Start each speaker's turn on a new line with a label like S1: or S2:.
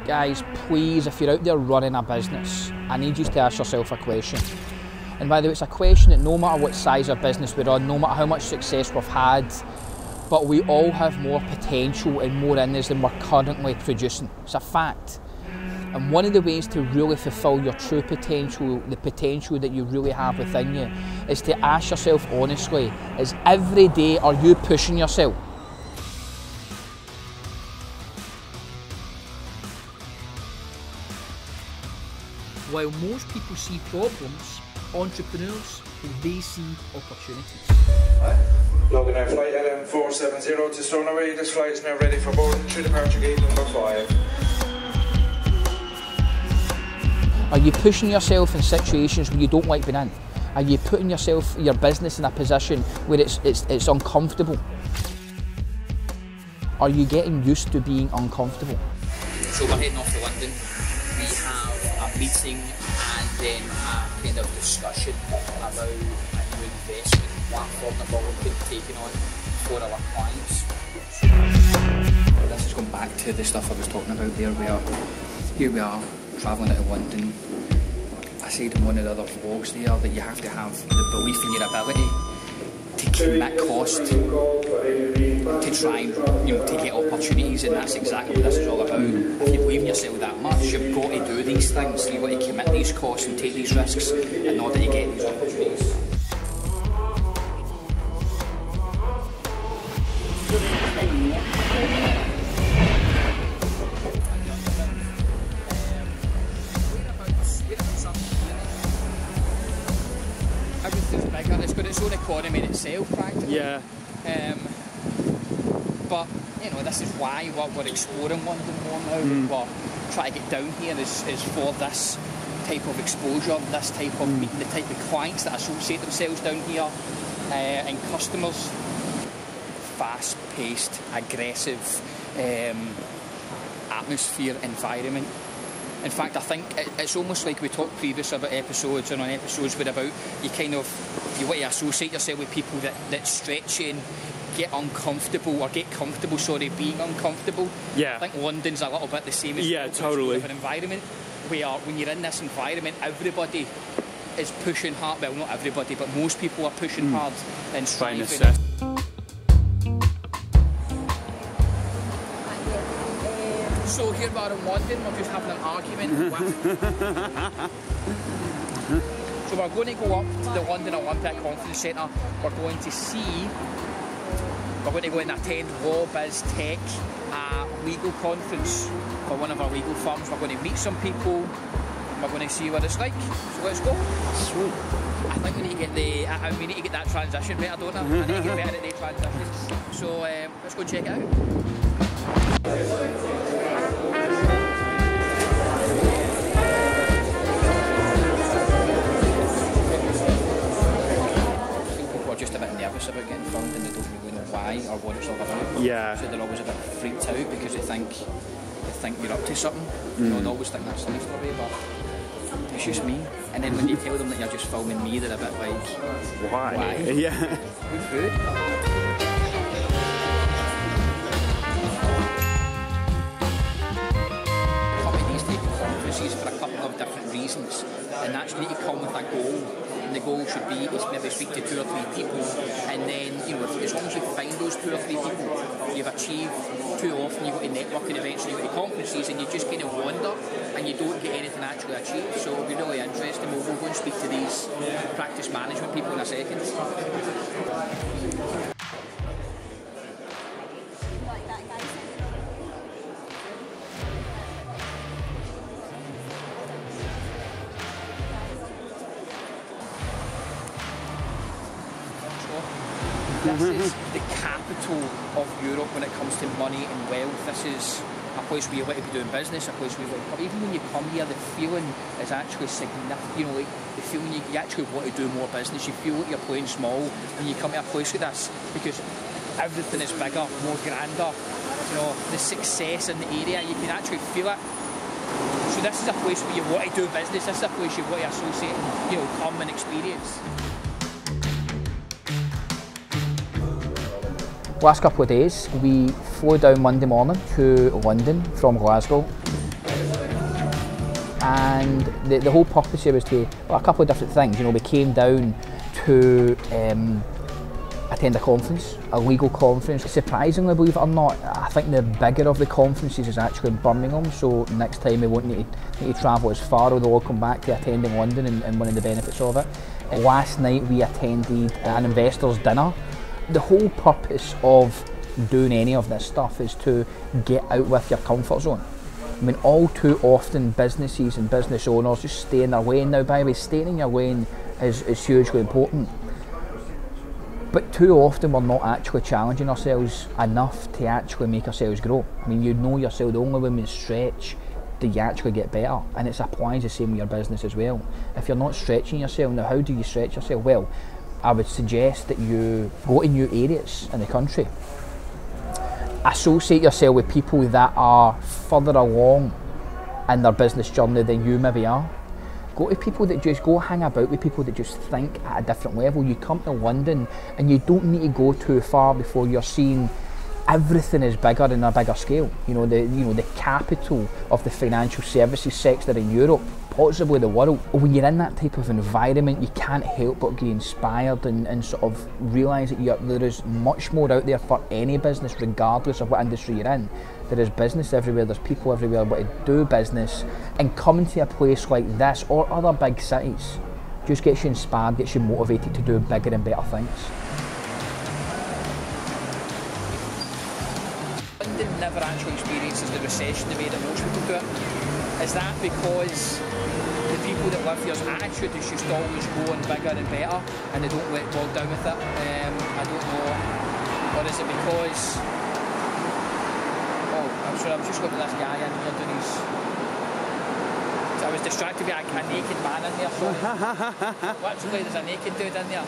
S1: Guys, please, if you're out there running a business, I need you to ask yourself a question. And by the way, it's a question that no matter what size of business we're on, no matter how much success we've had, but we all have more potential and more in us than we're currently producing. It's a fact. And one of the ways to really fulfill your true potential, the potential that you really have within you, is to ask yourself honestly, is every day are you pushing yourself? While most people see problems, entrepreneurs, they see opportunities.
S2: Logging our flight LM470 to Stoneway. This flight is now ready for boarding through departure gate number 5.
S1: Are you pushing yourself in situations where you don't like being in? Are you putting yourself, your business in a position where it's uncomfortable? Are you getting used to being uncomfortable?
S3: So we're heading off to London. We have a meeting and then a kind of discussion about a new investment platform that we're looking at taking on for our clients. This is going back to the stuff I was talking about there. Here we are, travelling out of London. I said in one of the other vlogs there that you have to have the belief in your ability to commit cost to try and to get opportunities, and that's exactly what this is all about. If you believe in yourself that much, you've got to do these things. You've got to commit these costs and take these risks in order to get these opportunities. Everything's bigger. It's got its own economy in itself, practically.
S4: Yeah.
S3: But this is why we're exploring London more now. We're trying to get down here is for this type of exposure, this type of meeting, the type of clients that associate themselves down here, and customers. Fast-paced, aggressive atmosphere, environment. In fact, I think it's almost like we talked previously about episodes, and on episodes were about you want to associate yourself with people that stretch you and get uncomfortable, or get comfortable, being uncomfortable.
S4: Yeah.
S3: I think London's a little bit the same as
S4: totally.
S3: An environment where when you're in this environment, everybody is pushing hard. Well, not everybody, but most people are pushing hard and striving. So here we are in London, we're just having an argument So we're going to go up to the London Olympic Conference Centre. We're going to go and attend Law Biz Tech, a legal conference for one of our legal firms. We're going to meet some people, we're going to see what it's like. So let's go.
S4: Sweet.
S3: I think we need to get that transition better, don't I? I need to get better at the transitions. So let's go check it out. Just a bit nervous about getting filmed, and they don't really know why or what it's all about.
S4: Yeah.
S3: So they're always a bit freaked out because they think you're up to something. They always think that's nice for me, but it's just me. And then when you tell them that you're just filming me, they're a bit like, why?
S4: Yeah.
S3: Good. Companies taking conferences for a couple of different reasons, and that's you need to come with a goal. The goal should be is maybe speak to 2 or 3 people, and then as long as you find those 2 or 3 people, you've achieved. Too often you go to networking events and you go to conferences and you just kind of wander and you don't get anything actually achieved. So it'll be really interesting. We'll go and speak to these practice management people in a second. This is the capital of Europe when it comes to money and wealth. This is a place where you want to be doing business, a place where you want to come. Even when you come here, the feeling is actually significant. Like the feeling you actually want to do more business. You feel like you're playing small when you come to a place like this because everything is bigger, more grander. The success in the area, you can actually feel it. So this is a place where you want to do business. This is a place you want to associate, come and experience.
S1: Last couple of days, we flew down Monday morning to London from Glasgow. And the whole purpose here was to, well, a couple of different things. You know, we came down to attend a conference, a legal conference. Surprisingly, believe it or not, I think the bigger of the conferences is actually in Birmingham, so next time we won't need to travel as far, although we'll come back to attending London and one of the benefits of it. Last night we attended an investors' dinner. The whole purpose of doing any of this stuff is to get out with your comfort zone. I mean, all too often businesses and business owners just stay in their lane. Now, by the way, staying in your lane is hugely important. But too often we're not actually challenging ourselves enough to actually make ourselves grow. I mean, you know yourself, the only way you stretch do you actually get better, and it applies the same with your business as well. If you're not stretching yourself, now how do you stretch yourself? Well, I would suggest that you go to new areas in the country. Associate yourself with people that are further along in their business journey than you maybe are. Go to people that just go hang about with people that just think at a different level. You come to London and you don't need to go too far before you're seeing everything is bigger in a bigger scale. You know, the capital of the financial services sector in Europe, possibly the world. When you're in that type of environment, you can't help but get inspired and sort of realise that there is much more out there for any business, regardless of what industry you're in. There is business everywhere, there's people everywhere but to do business, and coming to a place like this or other big cities just gets you inspired, gets you motivated to do bigger and better things.
S3: London never actually experiences the recession the way that most people do it. Is that because the people that live here's attitude is just always going bigger and better and they don't let bog down with it? I don't know. Or is it because... Oh, I'm sorry, I'm just looking at this guy in here doing his... I was distracted by a naked man in there, sorry. Literally, there's a naked dude in there.